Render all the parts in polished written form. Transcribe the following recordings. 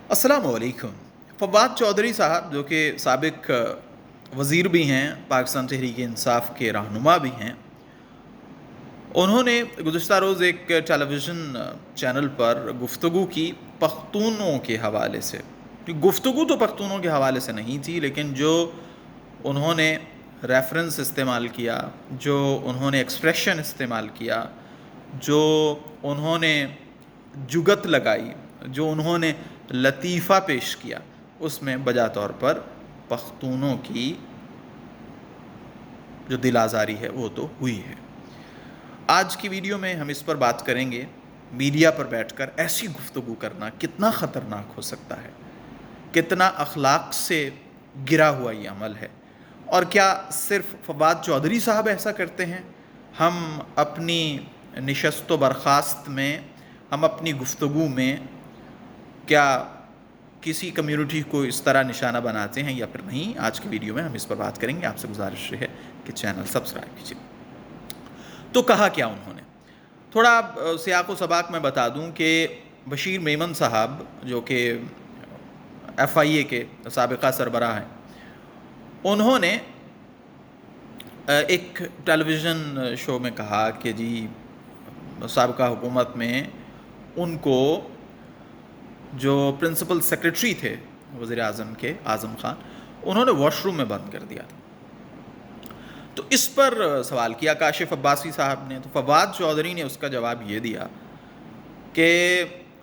अस्सलाम वालेकुम। फवाद चौधरी साहब जो कि साबिक वज़ीर भी हैं, पाकिस्तान तहरीक इंसाफ के रहनुमा भी हैं, उन्होंने गुज़िश्ता रोज़ एक टेलीविज़न चैनल पर गुफ्तगू की पख्तूनों के हवाले से। गुफ्तगू तो पख्तूनों के हवाले से नहीं थी, लेकिन जो उन्होंने रेफरेंस इस्तेमाल किया, जो उन्होंने एक्सप्रेशन इस्तेमाल किया, जो उन्होंने जुगत लगाई, जो उन्होंने लतीफ़ा पेश किया, उसमें बजा तौर पर पख्तूनों की जो दिल आज़ारी है वो तो हुई है। आज की वीडियो में हम इस पर बात करेंगे, मीडिया पर बैठकर ऐसी गुफ्तगू करना कितना ख़तरनाक हो सकता है, कितना अखलाक से गिरा हुआ ये अमल है, और क्या सिर्फ फवाद चौधरी साहब ऐसा करते हैं। हम अपनी नशस्त व बर्खास्त में, हम अपनी गुफ्तगू में क्या किसी कम्युनिटी को इस तरह निशाना बनाते हैं या फिर नहीं। आज की वीडियो में हम इस पर बात करेंगे। आपसे गुजारिश है कि चैनल सब्सक्राइब कीजिए। तो कहा क्या उन्होंने, थोड़ा सियाक व सबाक मैं बता दूं कि बशीर मेमन साहब जो कि FIA के साबिका सरबराह हैं, उन्होंने एक टेलीविज़न शो में कहा कि जी साबिका हुकूमत में उनको जो प्रिंसिपल सेक्रेटरी थे वज़ीर आज़म के, आज़म ख़ान, उन्होंने वॉशरूम में बंद कर दिया था। तो इस पर सवाल किया काशिफ अब्बासी साहब ने, तो फवाद चौधरी ने उसका जवाब ये दिया कि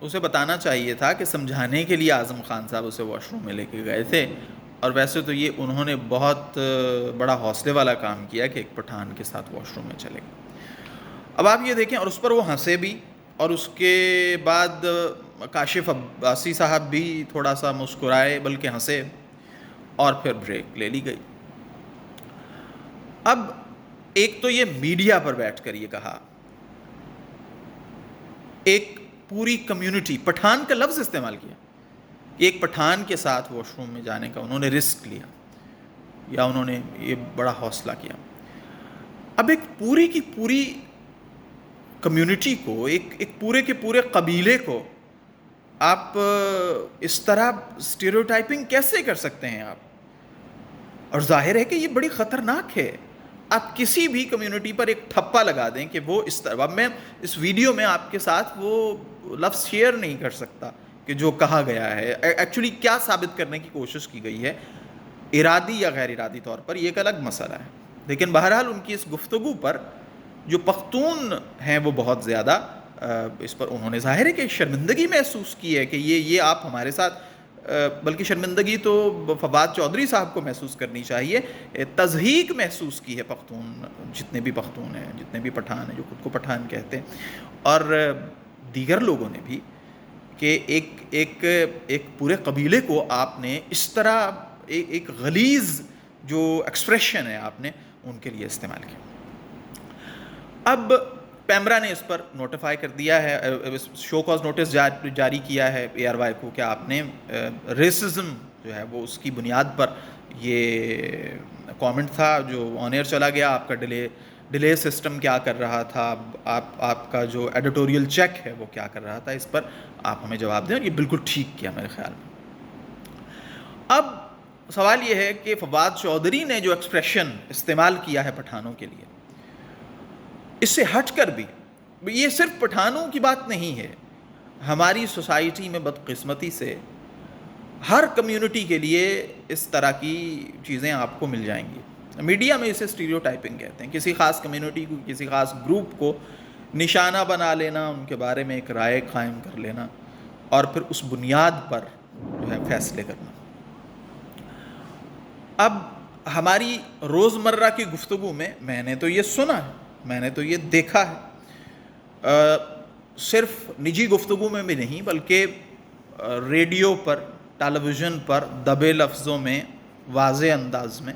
उसे बताना चाहिए था कि समझाने के लिए आज़म ख़ान साहब उसे वॉशरूम में लेके गए थे, और वैसे तो ये उन्होंने बहुत बड़ा हौसले वाला काम किया कि एक पठान के साथ वॉशरूम में चले गए। अब आप ये देखें, और उस पर वो हंसे भी, और उसके बाद काशिफ अब्बासी साहब भी थोड़ा सा मुस्कुराए, बल्कि हंसे, और फिर ब्रेक ले ली गई। अब एक तो ये मीडिया पर बैठकर ये कहा, एक पूरी कम्युनिटी, पठान का लफ्ज़ इस्तेमाल किया, एक पठान के साथ वॉशरूम में जाने का उन्होंने रिस्क लिया, या उन्होंने ये बड़ा हौसला किया। अब एक पूरी की पूरी कम्युनिटी को, एक पूरे के पूरे कबीले को आप इस तरह स्टीरियोटाइपिंग कैसे कर सकते हैं आप? और जाहिर है कि ये बड़ी ख़तरनाक है। आप किसी भी कम्युनिटी पर एक ठप्पा लगा दें कि वो इस तरह, अब मैं इस वीडियो में आपके साथ वो लफ्ज़ शेयर नहीं कर सकता कि जो कहा गया है एक्चुअली क्या साबित करने की कोशिश की गई है, इरादी या गैर इरादी तौर पर, ये एक अलग मसला है। लेकिन बहरहाल उनकी इस गुफ्तगू पर जो पख्तून हैं वो बहुत ज़्यादा इस पर उन्होंने ज़ाहिर है कि शर्मिंदगी महसूस की है कि ये आप हमारे साथ, बल्कि शर्मिंदगी तो फवाद चौधरी साहब को महसूस करनी चाहिए, तज़हीक महसूस की है पख्तून, जितने भी पख्तून हैं, जितने भी पठान हैं जो खुद को पठान कहते हैं, और दीगर लोगों ने भी, कि एक पूरे कबीले को आपने इस तरह एक गलीज़ जो एक्सप्रेशन है आपने उनके लिए इस्तेमाल किया। अब पैमरा ने इस पर नोटिफाई कर दिया है, शो कॉज नोटिस जारी किया है ARY को कि आपने रेसिज्म जो है वो उसकी बुनियाद पर, ये कमेंट था जो ऑन एयर चला गया, आपका डिले सिस्टम क्या कर रहा था, आपका जो एडिटोरियल चेक है वो क्या कर रहा था, इस पर आप हमें जवाब दें, और ये बिल्कुल ठीक किया मेरे ख्याल में। अब सवाल ये है कि फवाद चौधरी ने जो एक्सप्रेशन इस्तेमाल किया है पठानों के लिए, इससे हट कर भी, ये सिर्फ पठानों की बात नहीं है, हमारी सोसाइटी में बदकिस्मती से हर कम्युनिटी के लिए इस तरह की चीज़ें आपको मिल जाएंगी। मीडिया में इसे स्टीरियोटाइपिंग कहते हैं, किसी ख़ास कम्युनिटी को, किसी ख़ास ग्रुप को निशाना बना लेना, उनके बारे में एक राय कायम कर लेना, और फिर उस बुनियाद पर जो है फैसले करना। अब हमारी रोज़मर्रा की गुफ्तगू में मैंने तो ये सुना है, मैंने तो ये देखा है, सिर्फ निजी गुफ्तगू में भी नहीं, बल्कि रेडियो पर, टेलीविज़न पर दबे लफ्ज़ों में, वाज़े अंदाज में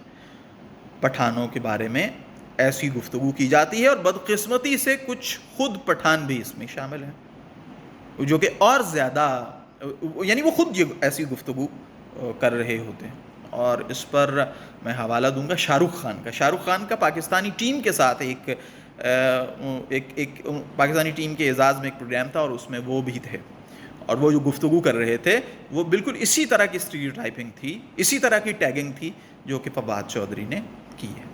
पठानों के बारे में ऐसी गुफ्तगू की जाती है, और बदकिस्मती से कुछ खुद पठान भी इसमें शामिल हैं, जो कि और ज़्यादा, यानी वो खुद ये ऐसी गुफ्तगू कर रहे होते हैं। और इस पर मैं हवाला दूंगा शाहरुख खान का पाकिस्तानी टीम के साथ एक पाकिस्तानी टीम के एजाज़ में एक प्रोग्राम था, और उसमें वो भी थे, اور وہ جو گفتگو کر رہے تھے وہ بالکل اسی طرح کی اسٹیریوٹائپنگ تھی، اسی طرح کی ٹیگنگ تھی جو کہ فواد چودھری نے کی ہے۔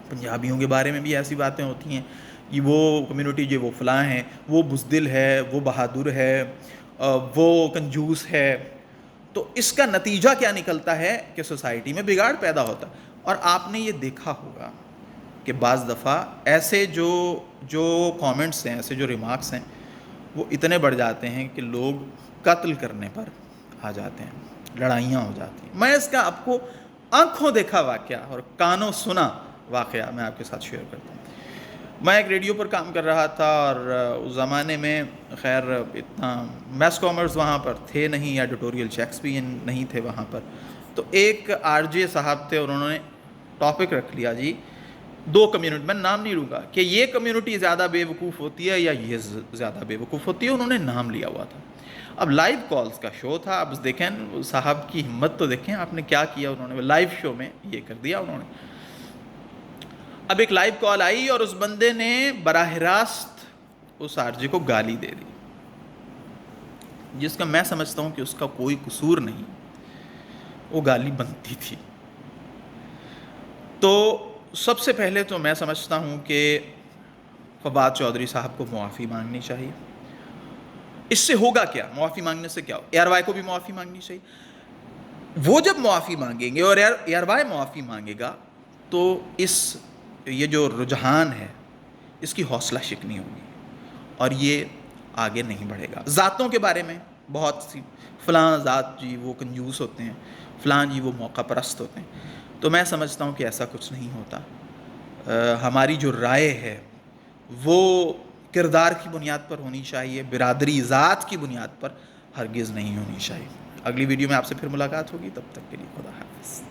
پنجابیوں کے بارے میں بھی ایسی باتیں ہوتی ہیں کہ وہ کمیونٹی جو وہ فلاں ہیں، وہ بزدل ہے، وہ بہادر ہے، وہ کنجوس ہے۔ تو اس کا نتیجہ کیا نکلتا ہے کہ سوسائٹی میں بگاڑ پیدا ہوتا ہے۔ اور آپ نے یہ دیکھا ہوگا کہ بعض دفعہ ایسے جو کامنٹس ہیں، ایسے جو ریمارکس ہیں، وہ اتنے بڑھ جاتے ہیں کہ لوگ قتل کرنے پر آ جاتے ہیں، لڑائیاں ہو جاتی ہیں۔ میں اس کا آپ کو آنکھوں دیکھا واقعہ اور کانوں سنا واقعہ میں آپ کے ساتھ شیئر کرتا ہوں۔ میں ایک ریڈیو پر کام کر رہا تھا، اور اس زمانے میں خیر اتنا میس کامرس وہاں پر تھے نہیں، ایڈیٹوریل چیکس بھی نہیں تھے وہاں پر۔ تو ایک آر جے صاحب تھے اور انہوں نے ٹاپک رکھ لیا جی، دو کمیونٹی، میں نام نہیں لوں گا، کہ یہ کمیونٹی زیادہ بے وقوف ہوتی ہے یا یہ زیادہ بے وقوف ہوتی ہے، انہوں نے نام لیا ہوا تھا۔ اب لائیو کالز کا شو تھا، اب دیکھیں صاحب کی ہمت تو دیکھیں آپ نے کیا کیا، انہوں نے لائیو شو میں یہ کر دیا انہوں نے۔ اب ایک لائیو کال آئی اور اس بندے نے براہ راست اس آر جے کو گالی دے دی، جس کا میں سمجھتا ہوں کہ اس کا کوئی قصور نہیں، وہ گالی بنتی تھی۔ تو سب سے پہلے تو میں سمجھتا ہوں کہ فواد چودھری صاحب کو معافی مانگنی چاہیے۔ اس سے ہوگا کیا؟ معافی مانگنے سے کیا ہو؟ اے آر وائی کو بھی معافی مانگنی چاہیے۔ وہ جب معافی مانگیں گے اور اے آر وائی معافی مانگے گا تو یہ جو رجحان ہے اس کی حوصلہ شکنی ہوگی اور یہ آگے نہیں بڑھے گا۔ ذاتوں کے بارے میں بہت سی، فلاں ذات جی وہ کنجوس ہوتے ہیں، فلاں جی وہ موقع پرست ہوتے ہیں، تو میں سمجھتا ہوں کہ ایسا کچھ نہیں ہوتا۔ ہماری جو رائے ہے وہ کردار کی بنیاد پر ہونی چاہیے، برادری ذات کی بنیاد پر ہرگز نہیں ہونی چاہیے۔ اگلی ویڈیو میں آپ سے پھر ملاقات ہوگی، تب تک کے لیے خدا حافظ۔